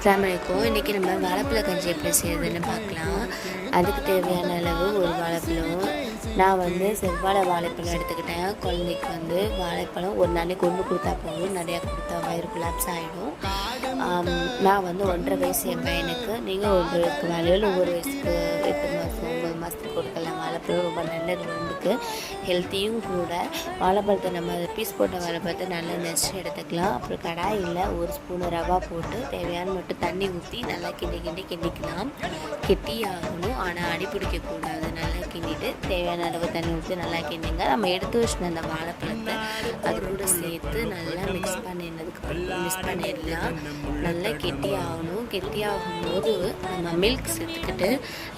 அஸ்ஸலாமு அலைக்கும். இன்றைக்கி நம்ம வாழைப்பழ கஞ்சி எப்படி செய்யறதுன்னு பார்க்கலாம். அதுக்கு தேவையான அளவு ஒரு வாழைப்பழம். நான் செவ்வாழை வாழைப்பழம் எடுத்துக்கிட்டேன். குழந்தைக்கு வாழைப்பழம் ஒரு நாளைக்கு ஒன்று கொடுத்தா போதும், நிறையா கொடுத்தா வயிறு கொலாப்ஸ் ஆகிடும். நான் 1.5 வயசு என் பையனுக்கு. நீங்கள் 1 வயசுக்கு மேலேயோ இல்லை 1 வயசுக்கு 8 மாதம் 9 மாதத்துக்கு கொடுக்கலாம். வாழைப்பழம் ரொம்ப நல்லது உடம்புக்கு, ஹெல்த்தியும் கூட. வாழைப்பழத்தை நம்ம பீஸ் போட்ட வாழைப்பழத்தை நல்லா நெச்சு எடுத்துக்கலாம். அப்புறம் கடாயில் 1 ஸ்பூன் ரவா போட்டு தேவையான மட்டும் தண்ணி ஊற்றி நல்லா கிண்டிக்கலாம். கெட்டியாகணும், ஆனால் அடி பிடிக்கக்கூடாது. நல்லா கிண்டிட்டு தேவையான அளவு தண்ணி ஊற்றி நல்லா கிண்டிங்க. நம்ம எடுத்து வச்சுன அந்த வாழைப்பழத்தை அது கூட சேர்த்து நல்லா மிக்ஸ் பண்ணிடலாம். நல்லா கெட்டியாகணும். கெட்டியாகும் போது நம்ம மில்க் சேர்த்துக்கிட்டு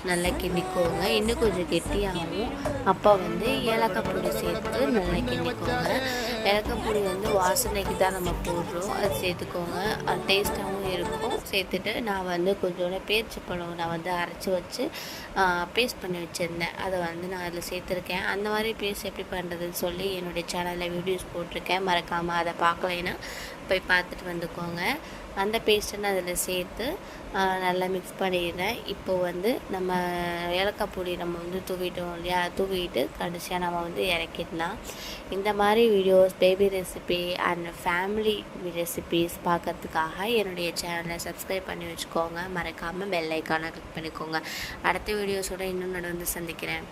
நல்லா கிண்டிக்கோங்க. இன்னும் கொஞ்சம் கெட்டியாகும். அப்போ ஏலக்காய் பொடி சேர்த்து நல்லா கிண்டிக்கோங்க. ஏலக்காய் பொடி வாசனைக்கு தான் நம்ம போடுறோம், அது சேர்த்துக்கோங்க. அது டேஸ்ட்டாகவும் இருக்கும். சேர்த்துட்டு நான் கொஞ்சோண்டு பேரிச்சம்பழம் நான் அரைச்சி வச்சு பேஸ்ட் பண்ணி வச்சுருந்தேன். அதை நான் அதில் சேர்த்துருக்கேன். அந்த மாதிரி பேஸ்ட் எப்படி பண்ணுறதுன்னு சொல்லி என்னுடைய சேனலில் வீடியோஸ் போட்டிருக்கேன். மறக்காமல் அதை பார்க்கலைன்னா போய் பார்த்துட்டு வந்துக்கோங்க. அந்த பேஸ்ட்டை நான் அதில் சேர்த்து நல்லா மிக்ஸ் பண்ணிடுறேன். இப்போது நம்ம ஏலக்காய் பொடி நம்ம தூவிட்டோம் இல்லையா, தூவிட்டு கடைசியாக நம்ம இறக்கிடலாம். இந்த மாதிரி videos, baby recipe and family recipes பார்க்கறதுக்காக என்னுடைய சேனலை சப்ஸ்கிரைப் பண்ணி வச்சுக்கோங்க. மறக்காமல் பெல் ஐக்கானை கிளிக் பண்ணிக்கோங்க. அடுத்த வீடியோஸோடு இன்னும் நான் சந்திக்கிறேன்.